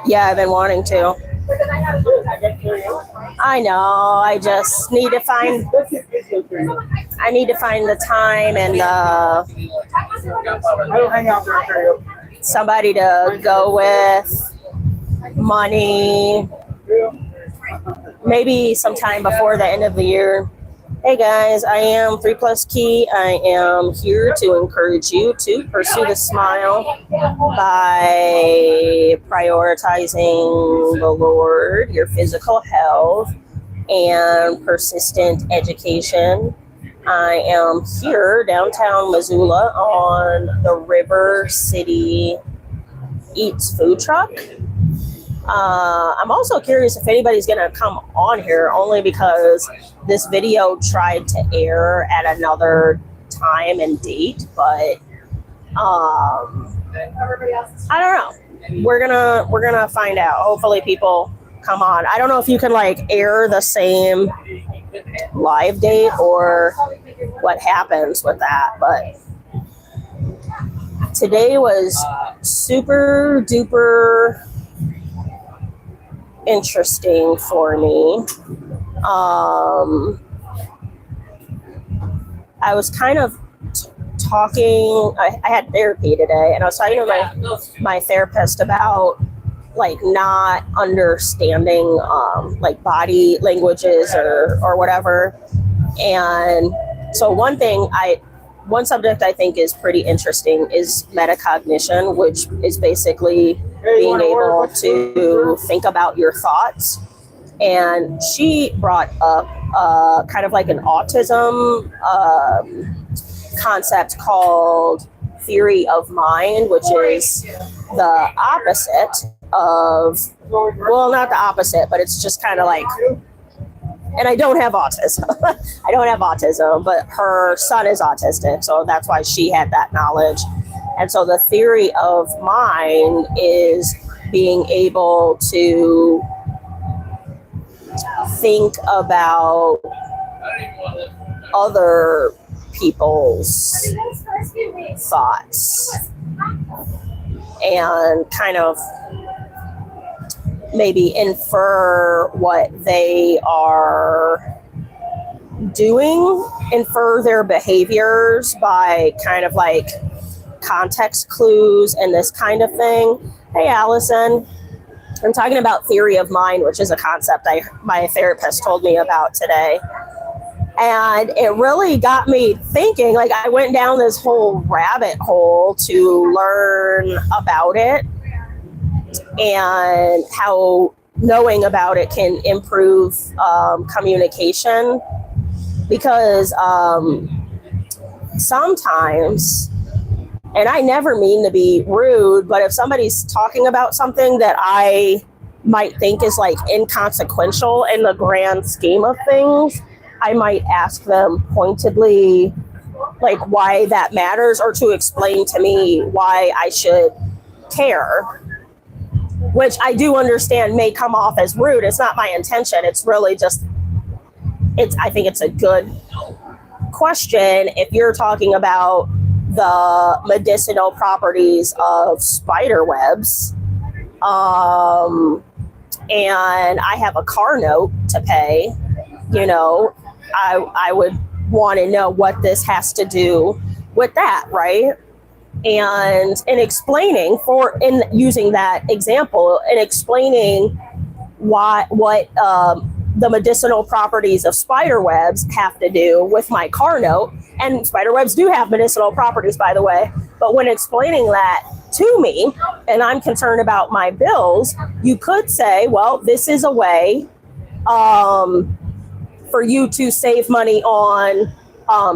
Yeah, I've been wanting to. I know. I just need to find. I need to find the time and somebody to go with, money. Maybe sometime before the end of the year. Hey guys, I am 3+Kei. I am here to encourage you to pursue the smile by prioritizing the Lord, your physical health, and persistent education. I am here downtown Missoula on the River City Eats food truck. I'm also curious if anybody's going to come on here, only because this video tried to air at another time and date, but I don't know. We're gonna find out. Hopefully people come on. I don't know if you can like air the same live date or what happens with that, but today was super duper interesting for me. I was kind of talking, I had therapy today, and I was talking to my therapist about like not understanding like body languages or whatever. And so one subject I think is pretty interesting is metacognition, which is basically being able to think about your thoughts. And she brought up kind of like an autism concept called theory of mind, which is the opposite of, well, not the opposite, but it's just kind of like, and I don't have autism. I don't have autism, but her son is autistic, so that's why she had that knowledge. And so the theory of mind is being able to think about other people's thoughts and kind of maybe infer what they are doing, infer their behaviors by kind of like context clues and this kind of thing. Hey, Allison. I'm talking about theory of mind, which is a concept my therapist told me about today. And it really got me thinking, like I went down this whole rabbit hole to learn about it and how knowing about it can improve communication. Because sometimes, and I never mean to be rude, but if somebody's talking about something that I might think is like inconsequential in the grand scheme of things, I might ask them pointedly like why that matters, or to explain to me why I should care, which I do understand may come off as rude. It's not my intention. It's really just, I think it's a good question if you're talking about the medicinal properties of spider webs, and I have a car note to pay, you know, I would want to know what this has to do with that, right? And in explaining, in using that example, and explaining what the medicinal properties of spider webs have to do with my car note. And spider webs do have medicinal properties, by the way. But when explaining that to me, and I'm concerned about my bills, you could say, well, this is a way for you to save money on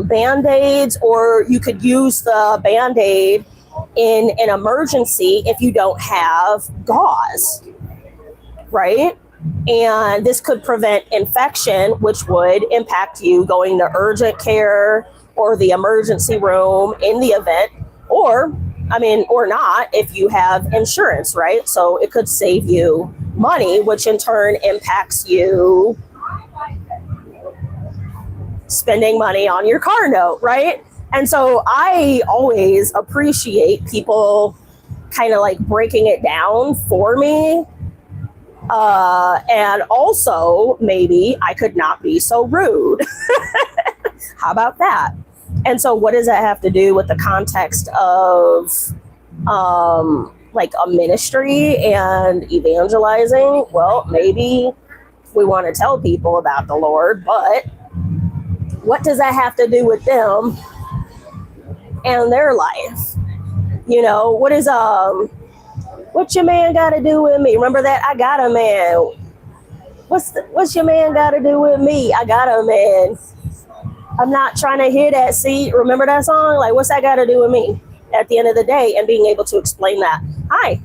Band-Aids, or you could use the Band-Aid in an emergency if you don't have gauze, right? And this could prevent infection, which would impact you going to urgent care or the emergency room in the event, or not if you have insurance, right? So it could save you money, which in turn impacts you spending money on your car note, right? And so I always appreciate people kind of like breaking it down for me. And also maybe I could not be so rude. How about that? And so what does that have to do with the context of like a ministry and evangelizing? Well, maybe we want to tell people about the Lord, but what does that have to do with them and their life? You know, what your man got to do with me? Remember that? I got a man. What's your man got to do with me? I got a man. I'm not trying to hear that. See, remember that song? Like, what's that got to do with me? At the end of the day, and being able to explain that. Hi.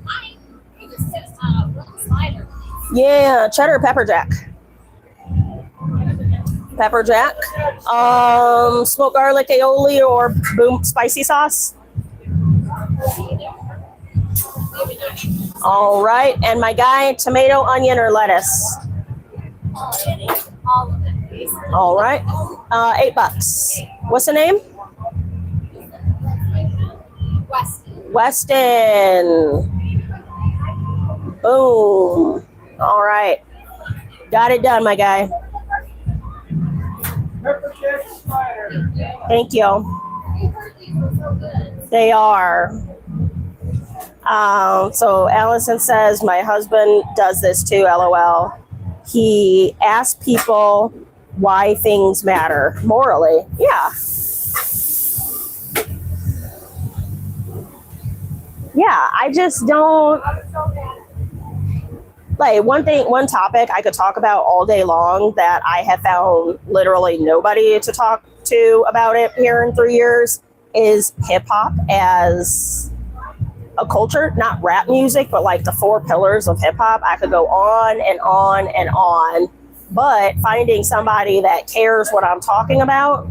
Yeah, cheddar pepper jack. Pepper jack. Smoked garlic aioli or boom spicy sauce. All right, and my guy, tomato, onion, or lettuce. All right, $8. What's the name? Weston. Boom. All right, got it done, my guy. Thank you. They are. So Allison says, my husband does this too, LOL. He asks people why things matter morally. Yeah. Yeah, I just don't like one topic I could talk about all day long that I have found literally nobody to talk to about it here in 3 years is hip hop as a culture, not rap music, but like the 4 pillars of hip hop. I could go on and on and on, but finding somebody that cares what I'm talking about,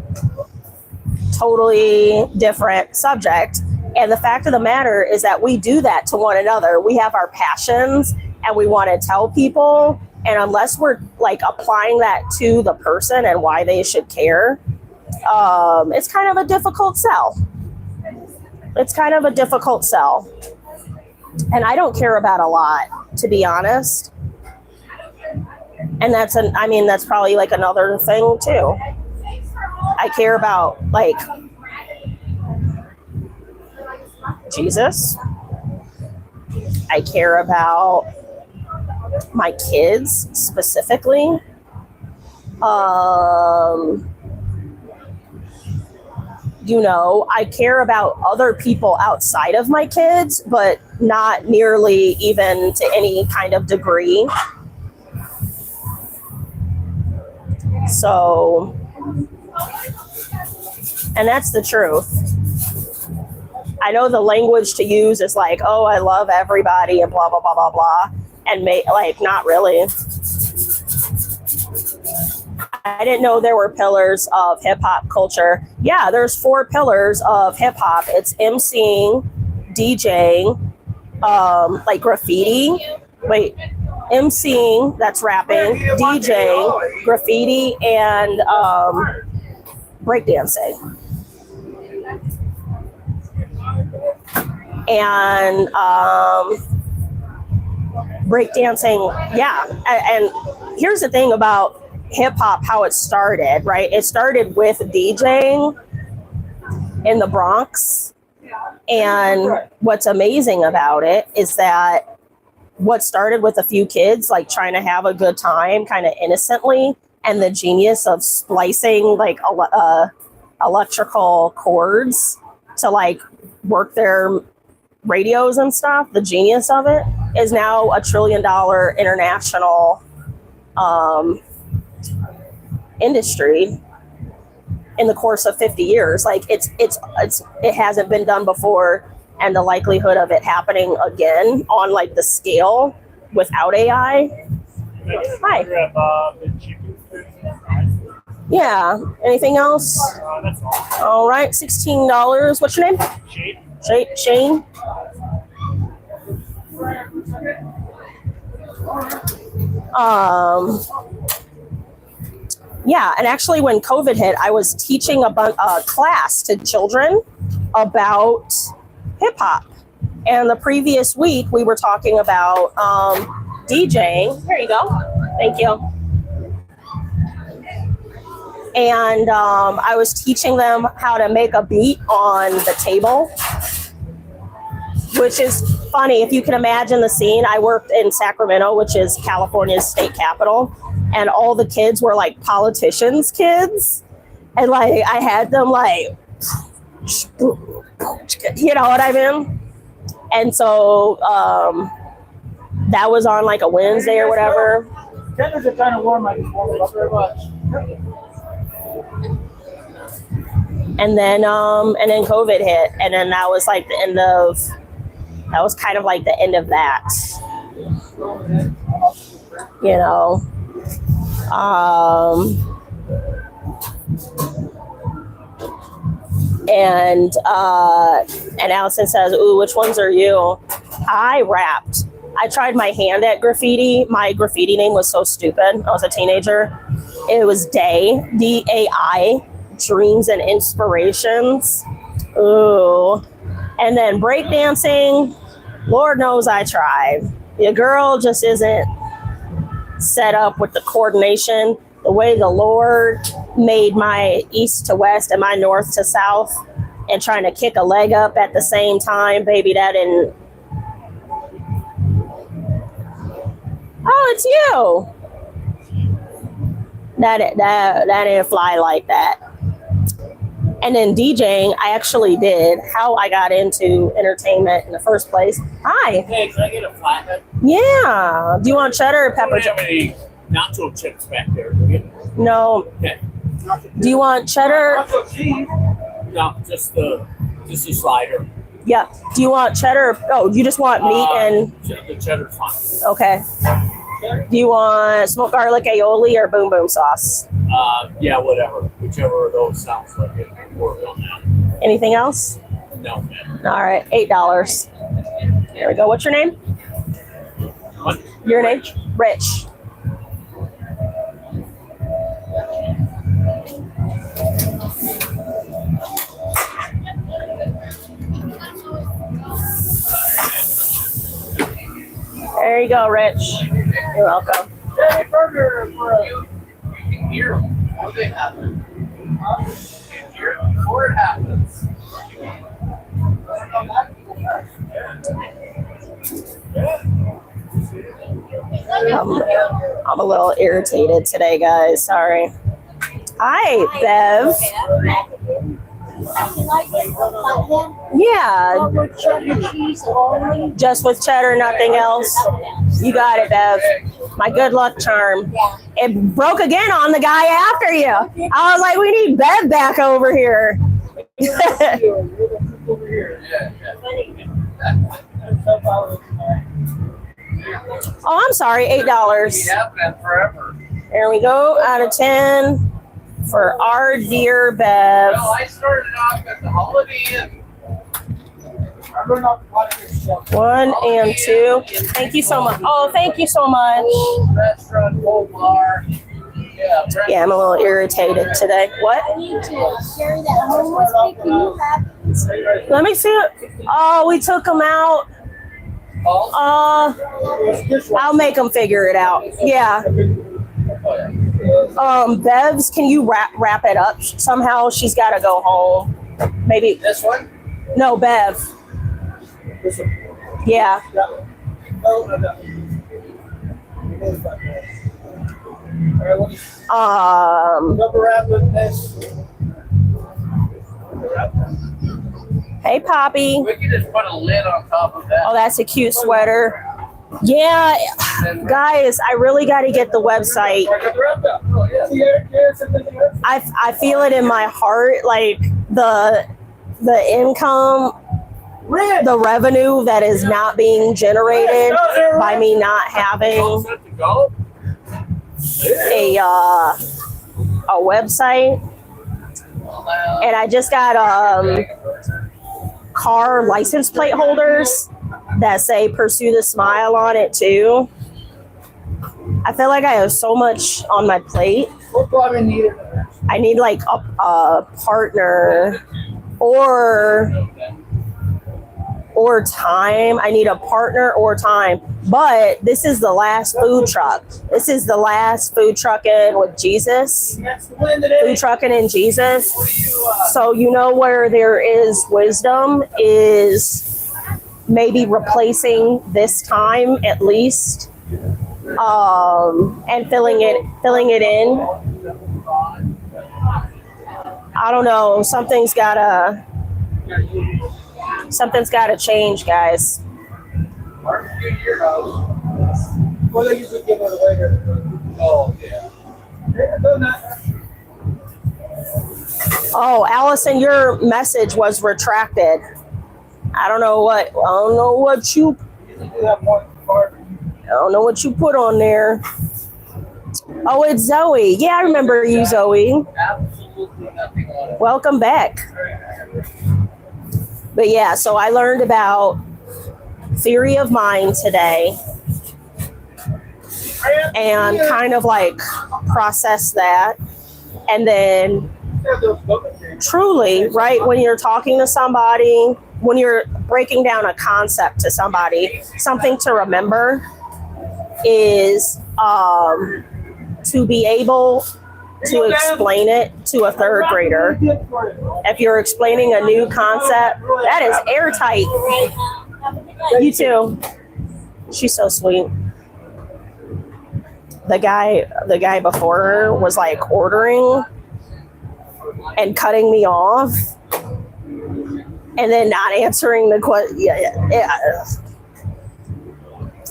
totally different subject. And the fact of the matter is that we do that to one another. We have our passions and we want to tell people. And unless we're like applying that to the person and why they should care, it's kind of a difficult sell. It's kind of a difficult sell. And I don't care about a lot, to be honest. And that's probably like another thing too. I care about like Jesus. I care about my kids specifically. You know, I care about other people outside of my kids, but not nearly even to any kind of degree. So, and that's the truth. I know the language to use is like, oh, I love everybody and blah, blah, blah, blah, blah. And like, not really. I didn't know there were pillars of hip hop culture. Yeah, there's 4 pillars of hip hop. It's emceeing, DJing, like graffiti. Wait, emceeing, that's rapping, DJing, graffiti, and breakdancing. And breakdancing, yeah. And here's the thing about hip hop, how it started, right? It started with DJing in the Bronx. And what's amazing about it is that what started with a few kids like trying to have a good time kind of innocently, and the genius of splicing like electrical cords to like work their radios and stuff, the genius of it is now $1 trillion international industry in the course of 50 years. Like it hasn't been done before, and the likelihood of it happening again on like the scale without AI. Hi. Yeah. Anything else? That's all. All right. $16. What's your name? Shane. Yeah, and actually when COVID hit, I was teaching a class to children about hip hop. And the previous week, we were talking about DJing. Here you go. Thank you. And I was teaching them how to make a beat on the table, which is funny. If you can imagine the scene, I worked in Sacramento, which is California's state capital, and all the kids were like politicians' kids. And like I had them like, you know what I mean? And so that was on like a Wednesday or whatever. Tenders are kind of warm. I just warm it up very much. And then COVID hit, and then that was like the end of. That was kind of like the end of that. You know. And Allison says, "Ooh, which ones are you?" I rapped. I tried my hand at graffiti. My graffiti name was so stupid. I was a teenager. It was Day, D-A-I, Dreams and Inspirations. Ooh. And then breakdancing, Lord knows I tried. Your girl just isn't set up with the coordination. The way the Lord made my east to west and my north to south, and trying to kick a leg up at the same time, baby, that didn't. Oh, it's you. That didn't fly like that. And then DJing, I actually did. How I got into entertainment in the first place. Hi. Hey, can I get a flathead? Yeah. Do you want cheddar or pepper? I don't have any nacho chips back there, do you? No. Okay. Do you want cheddar? Nacho cheese? No, just the slider. Yeah. Do you want cheddar? Oh, you just want meat and... The cheddar's fine. Okay. Do you want smoked garlic aioli or boom boom sauce? Yeah, whatever. Whichever of those sounds like it. Work on that. Anything else? No, man. All right. $8. There we go. What's your name? What? Your name? Rich. There you go, Rich. You're welcome. Hey, burger for you. Here. What they happen? Here before it happens. I'm a little irritated today, guys. Sorry. Hi, Bev. Yeah. Just with cheddar, nothing else. You got it, Bev. My good luck charm. It broke again on the guy after you. I was like, we need Bev back over here. Oh, I'm sorry. $8. There we go. Out of 10 for our dear Bev. Well, I started off at the Holiday Inn. 1 and 2. Thank you so much. Oh, thank you so much. Restaurant, whole bar. Yeah, I'm a little irritated today. What? I need to carry that home with me. Can you have? Let me see it. Oh, we took them out. I'll make them figure it out. Yeah. Bevs, can you wrap it up somehow? She's got to go home. Maybe This one? no, Bev. This one. Yeah. Hey, Poppy. We can just put a lid on top of that. Oh, that's a cute sweater. Yeah, guys, I really got to get the website. I feel it in my heart, like the income, the revenue that is not being generated by me not having a website. And I just got car license plate holders that say Pursue the Smile on it too. I feel like I have so much on my plate. I need like a partner or or time. I need a partner or time. But this is the last food truck. This is the last food trucking with Jesus. Food trucking in Jesus. So you know where there is wisdom is maybe replacing this time at least, and filling it in. I don't know. Something's gotta change, guys. Well, they usually give it away. Oh, yeah. Oh, Allison, your message was retracted. I don't know what you put on there. Oh, it's Zoe. Yeah, I remember you, Zoe. Absolutely nothing on it. Welcome back. But yeah, so I learned about theory of mind today and kind of like process that. And then truly, right, when you're talking to somebody, when you're breaking down a concept to somebody, something to remember is to be able to explain it to a third grader. If you're explaining a new concept, that is airtight. You too. She's so sweet. The guy before her was like ordering and cutting me off and then not answering the question. Yeah.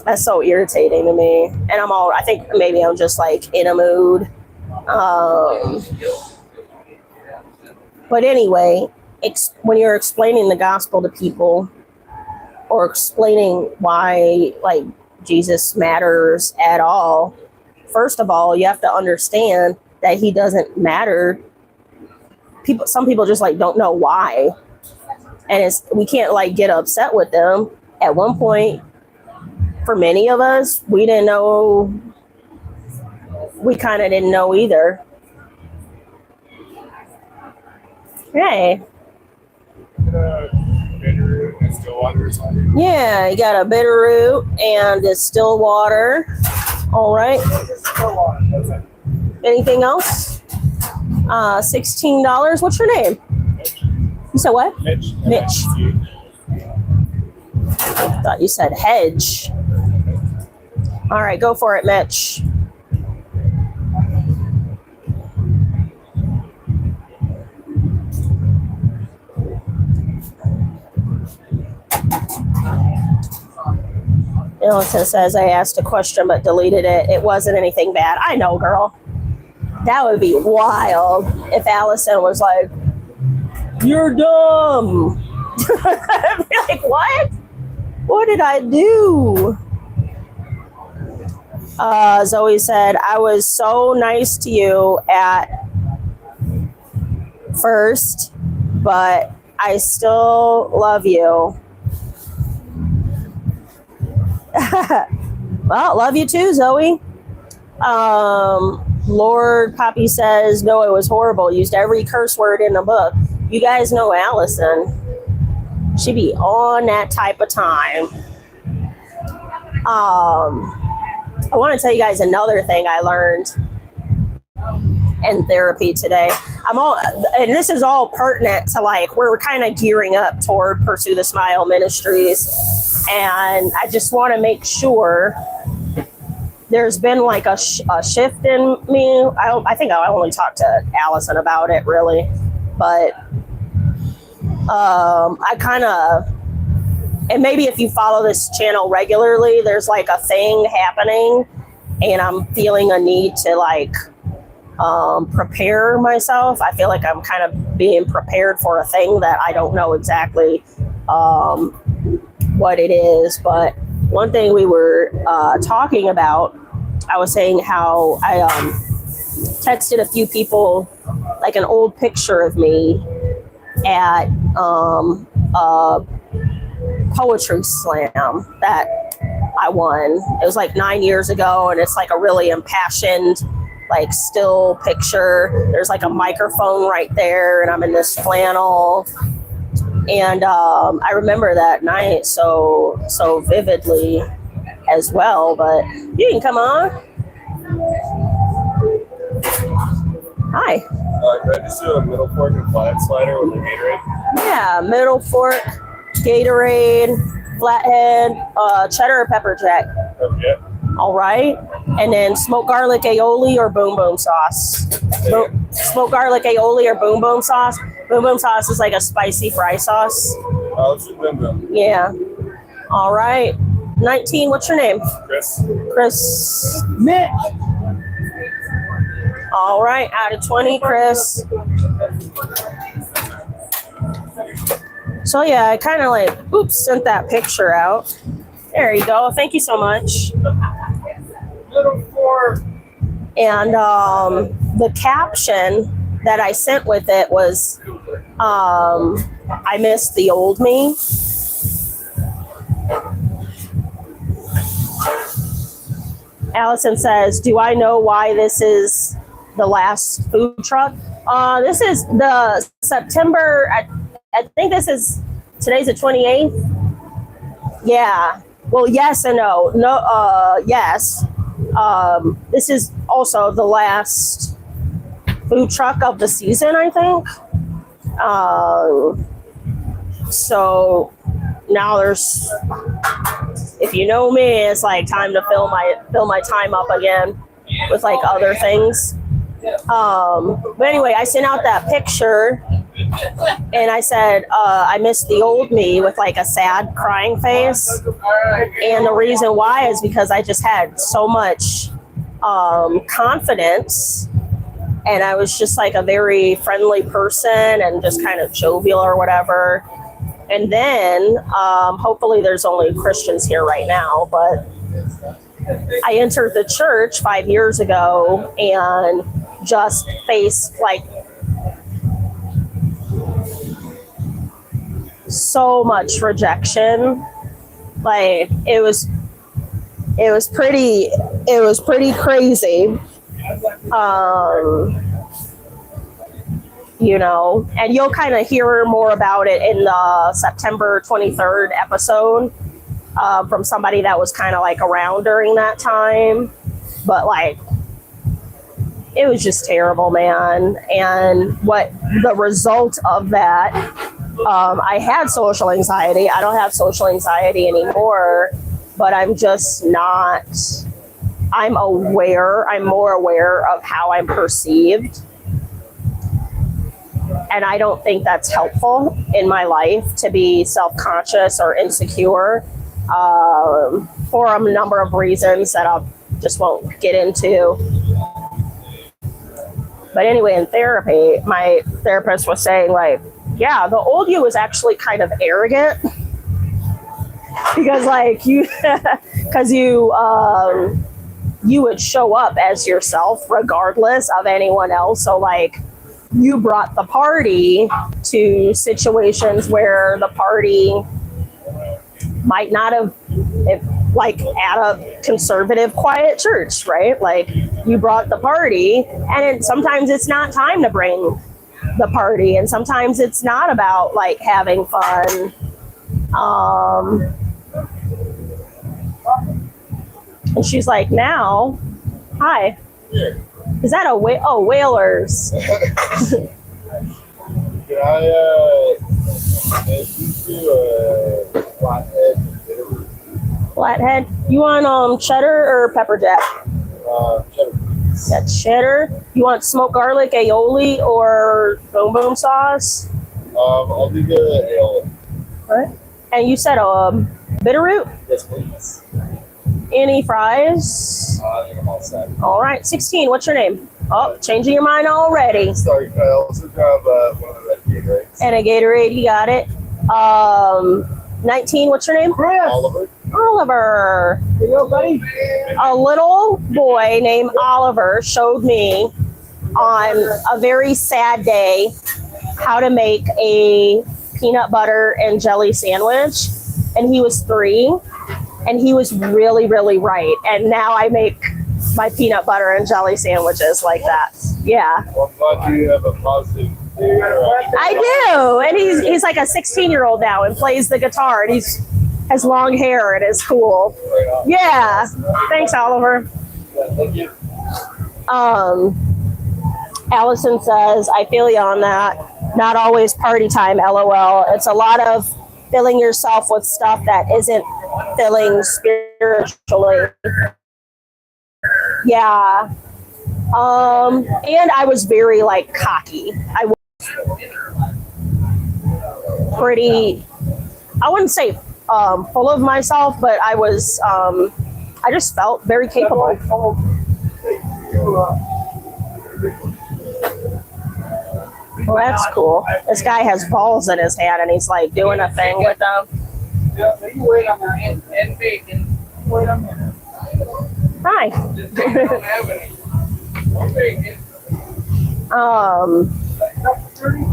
That's so irritating to me. And I think maybe I'm just like in a mood. But anyway, when you're explaining the gospel to people or explaining why like Jesus matters at all, first of all, you have to understand that he doesn't matter. Some people just like don't know why. And we can't like get upset with them. At one point, for many of us, we didn't know. We kind of didn't know either. Hey. Bitter and still water. Yeah, you got a bitter root and distilled water. All right. Anything else? $16. What's your name? You said what? Mitch. I thought you said hedge. All right, go for it, Mitch. Allison says, I asked a question but deleted it. It wasn't anything bad. I know, girl. That would be wild if Allison was like, you're dumb. I'd be like, what? What did I do? Zoe said, I was so nice to you at first, but I still love you. Well, love you too, Zoe. Lord Poppy says, no, it was horrible. Used every curse word in the book. You guys know Allison. She be on that type of time. I want to tell you guys another thing I learned in therapy today. And this is all pertinent to like, we're kind of gearing up toward Pursue the Smile Ministries. And I just want to make sure there's been like a shift in me. I think I only talked to Allison about it really, but I kind of, and maybe if you follow this channel regularly, there's like a thing happening and I'm feeling a need to like prepare myself. I feel like I'm kind of being prepared for a thing that I don't know exactly what it is. But one thing we were talking about, I was saying how I texted a few people like an old picture of me at a poetry slam that I won. It was like 9 years ago, and it's like a really impassioned like still picture. There's like a microphone right there, and I'm in this flannel, And I remember that night so vividly as well. But you can come on. Hi. Can I just do a middle fork and flat slider with a Gatorade? Yeah, middle fork, Gatorade, flathead, cheddar or pepper jack. Yeah. All right. And then smoked garlic aioli or boom boom sauce. Smoked garlic aioli or boom boom sauce. Boom boom sauce is like a spicy fry sauce. Let's do boom boom. Yeah. All right. 19, what's your name? Chris. Chris. Mitch. All right, out of 20, Chris. So yeah, I kind of like, sent that picture out. There you go. Thank you so much. Little fork. And the caption that I sent with it was, I miss the old me. Allison says, do I know why this is the last food truck? This is the September, I think today's the 28th. Yeah. Well, yes and no. No, yes. This is also the last food truck of the season, I think. So now there's, if you know me, it's like time to fill my time up again with like other things. But anyway, I sent out that picture and I said, I miss the old me with like a sad crying face. And the reason why is because I just had so much confidence and I was just like a very friendly person and just kind of jovial or whatever. And then hopefully there's only Christians here right now, but I entered the church 5 years ago and just faced like so much rejection. Like it was pretty crazy. You know, and you'll kind of hear more about it in the September 23rd episode from somebody that was kind of like around during that time. But like, it was just terrible, man. And what the result of that, I had social anxiety. I don't have social anxiety anymore, but I'm just not, I'm more aware of how I'm perceived. And I don't think that's helpful in my life to be self-conscious or insecure for a number of reasons that I just won't get into. But anyway, in therapy, my therapist was saying like, yeah, the old you is actually kind of arrogant because like you would show up as yourself regardless of anyone else. So like, you brought the party to situations where the party might not have, like at a conservative, quiet church, right? Like you brought the party and sometimes it's not time to bring the party. And sometimes it's not about like having fun. And she's like, now, hi. Is that a Whalers? Can I do a flathead? Flathead? You want cheddar or pepper jack? Cheddar. Yeah, cheddar. You want smoked garlic aioli or boom boom sauce? I'll do the ale. Right. And you said bitterroot? Yes, please. Any fries? I think I'm all set. All right, 16. What's your name? Oh, changing your mind already. Sorry, can I also grab one of the red Gatorades? And a Gatorade, you got it. 19. What's your name? Oliver. Oliver. Here you go, buddy. A little boy named Oliver showed me on a very sad day how to make a peanut butter and jelly sandwich. And he was 3. And he was really, really right. And now I make my peanut butter and jelly sandwiches like that. Yeah. Well, I'm glad you have a positive I do, and he's like a 16-year-old now and plays the guitar, and he's has long hair and is cool. Yeah, thanks, Oliver. Allison says, I feel you on that. Not always party time, LOL. It's a lot of filling yourself with stuff that isn't filling spiritually. Yeah. And I was very like cocky. I was pretty, I wouldn't say full of myself, but I was, I just felt very capable. Well, that's cool. This guy has balls in his hand and he's like doing a thing with them. Yeah, you wait on that and bacon. Wait on that. Hi. Just don't have any. Bacon.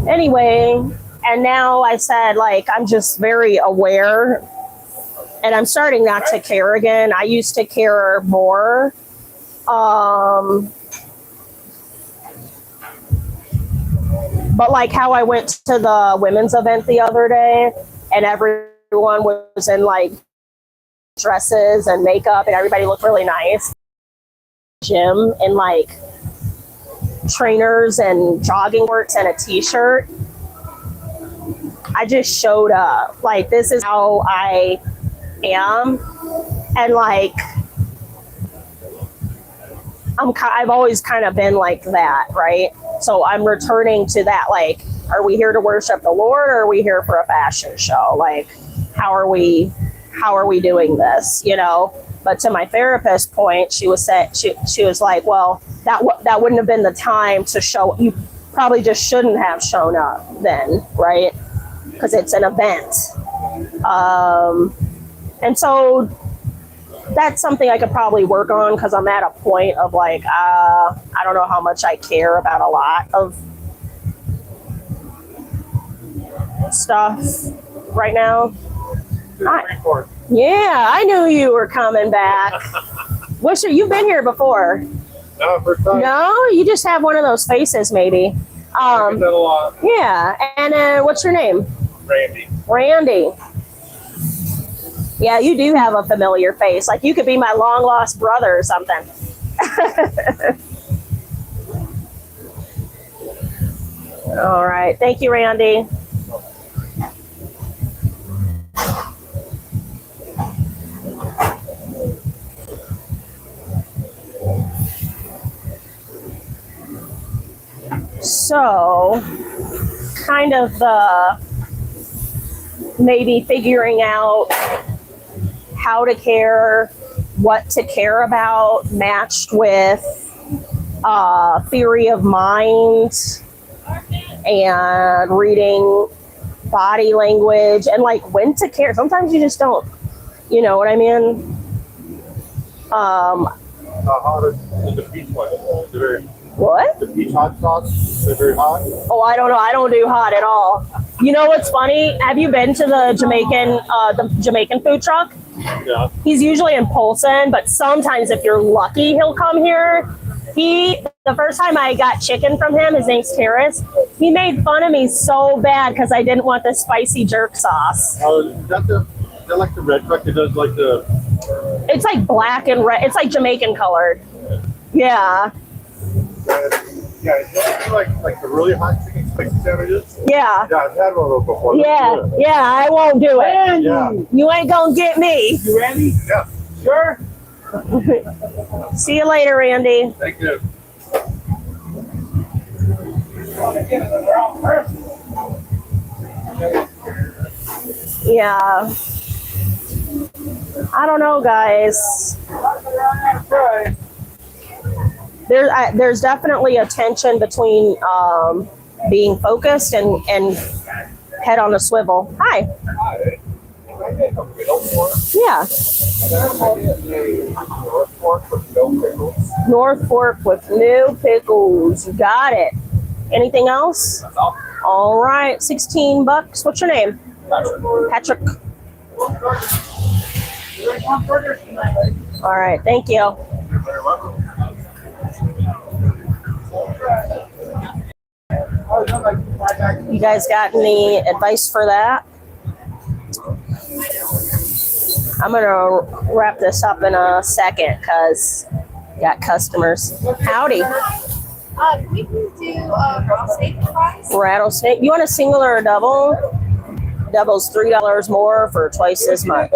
Anyway, and now I said, like, I'm just very aware and I'm starting not to care again. I used to care more. But like how I went to the women's event the other day and everyone was in like dresses and makeup and everybody looked really nice. Gym in like trainers and jogging shorts and a t-shirt. I just showed up. Like, this is how I am. And like, I've always kind of been like that, right? So I'm returning to that, like, are we here to worship the Lord or are we here for a fashion show? Like, how are we doing this, you know? But to my therapist point, she was like, well, that wouldn't have been the time to show. You probably just shouldn't have shown up then, right? Because it's an event. And so that's something I could probably work on because I'm at a point of like, I don't know how much I care about a lot of stuff right now. Yeah, I knew you were coming back. You've been here before. No, first time. No, you just have one of those faces, maybe. I get that a lot. Yeah, and what's your name? Randy. Randy. Yeah, you do have a familiar face. Like, you could be my long lost brother or something. All right. Thank you, Randy. So, kind of maybe figuring out how to care, what to care about, matched with theory of mind and reading body language and like when to care. Sometimes you just don't, you know what I mean? How hot is the peach one? Is it very, What? the peach hot sauce, is it very hot? Oh, I don't know. I don't do hot at all. You know what's funny? Have you been to the Jamaican food truck? Yeah. He's usually in Polson, but sometimes if you're lucky, he'll come here. The first time I got chicken from him, his name's Terrace, he made fun of me so bad because I didn't want the spicy jerk sauce. Oh, is that like the red truck that does like the... It's like black and red. It's like Jamaican colored. Yeah. Yeah, is that like the really hot chicken spicy sandwiches? Yeah. Yeah, I've had one of those before. Yeah. Yeah, I won't do it. Yeah. You ain't gonna get me. You ready? Yeah. Sure. See you later, Randy. Thank you. Yeah. I don't know, guys. There's definitely a tension between being focused and head on a swivel. Hi. Yeah. North Fork with no pickles. You got it. Anything else? All right. $16. What's your name? Patrick. All right. Thank you. You're very welcome. You guys got any advice for that? I'm gonna wrap this up in a second because got customers. Howdy. We can do rattlesnake fries. Rattlesnake. You want a single or a double? Double's $3 more for twice as much.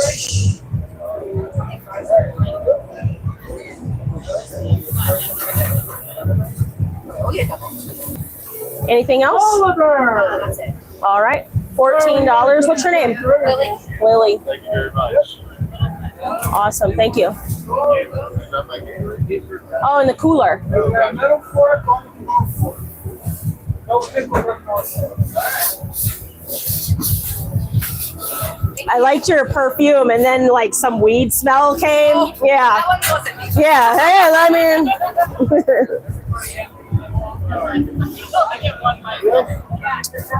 Anything else? That's it. All right. $14. What's your name? Lily. Lily. Thank you very much. Awesome. Thank you. Oh, and the cooler. I liked your perfume, and then like some weed smell came. Yeah. That one wasn't me. Yeah. Hey, I mean.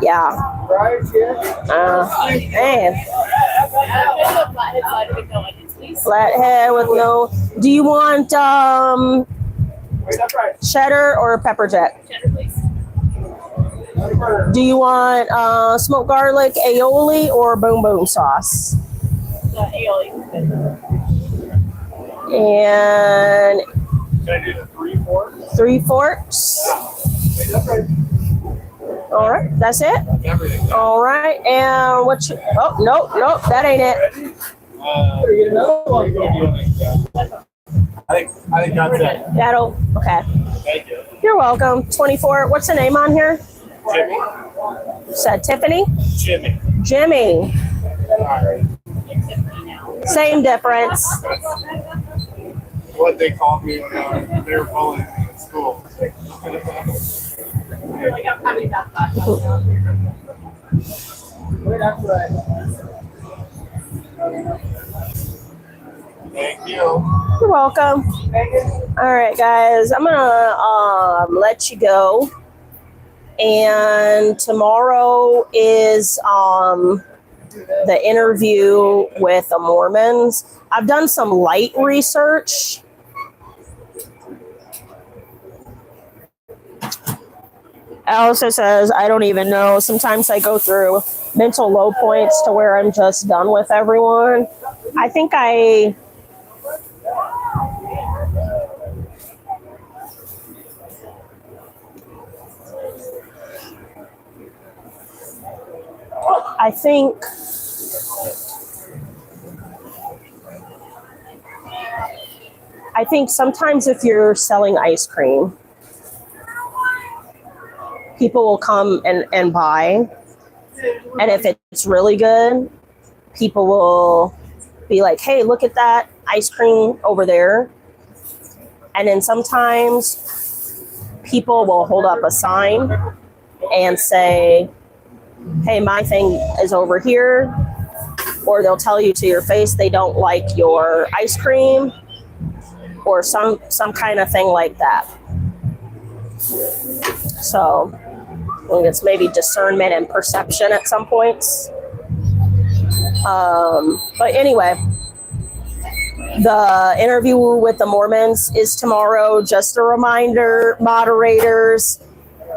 Yeah. Man. Flathead with no. Do you want cheddar or pepper jack? Cheddar, please. Do you want smoked garlic aioli or boom boom sauce? Aioli. And Can I do the 3/4? 3/4. All right, that's it. Everything. All right, and what's your, oh, nope, that ain't it. I think that's it. That'll, okay. Thank you. You're welcome. 24, what's the name on here? Jimmy. You said Tiffany? Jimmy. Jimmy. All right. Same difference. What they called me when they were bullying me in school. Thank you. You're welcome. All right, guys, I'm gonna let you go. And tomorrow is the interview with the Mormons. I've done some light research. Allison says, I don't even know. Sometimes I go through mental low points to where I'm just done with everyone. I think I think sometimes if you're selling ice cream, people will come and buy. And if it's really good, people will be like, hey, look at that ice cream over there. And then sometimes people will hold up a sign and say, hey, my thing is over here. Or they'll tell you to your face they don't like your ice cream or some kind of thing like that. So I think it's maybe discernment and perception at some points. But anyway, the interview with the Mormons is tomorrow. Just a reminder, moderators,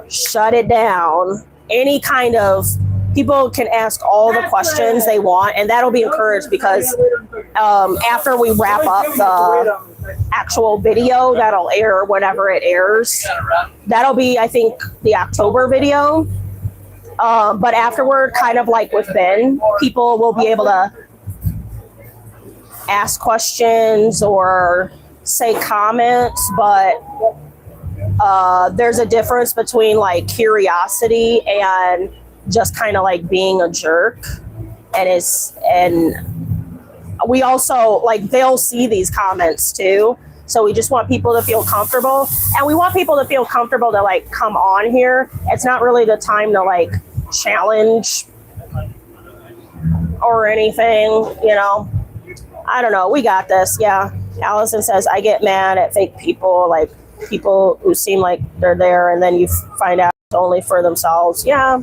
shut it down. Any kind of people can ask all the questions they want, and that'll be encouraged because after we wrap up the actual video that'll air whenever it airs, that'll be, I think, the October video. But afterward, kind of like with Ben, people will be able to ask questions or say comments, but there's a difference between like curiosity and just kind of like being a jerk. And we also, like, they'll see these comments too. So we just want people to feel comfortable, and we want people to feel comfortable to like come on here. It's not really the time to like challenge or anything, you know. I don't know. We got this. Yeah. Allison says, I get mad at fake people, like people who seem like they're there and then you find out it's only for themselves. Yeah.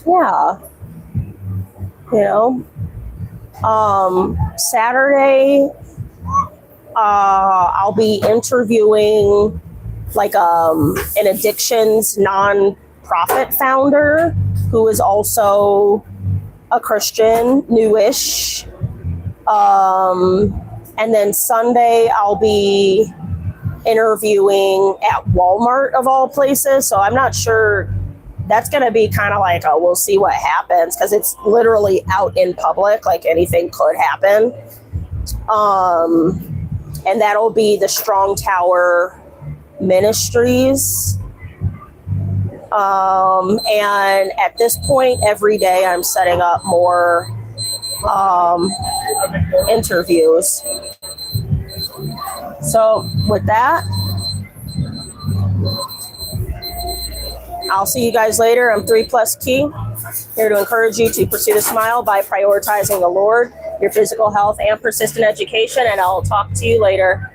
Yeah. You know, Saturday, I'll be interviewing like an addictions non-profit founder who is also a Christian, newish. And then Sunday I'll be interviewing at Walmart of all places. So I'm not sure. That's going to be kind of like a we'll see what happens because it's literally out in public, like anything could happen. And that'll be the Strong Tower Ministries. And at this point, every day I'm setting up more interviews. So with that, I'll see you guys later. I'm 3+Kei, here to encourage you to pursue the smile by prioritizing the Lord, your physical health, and persistent education. And I'll talk to you later.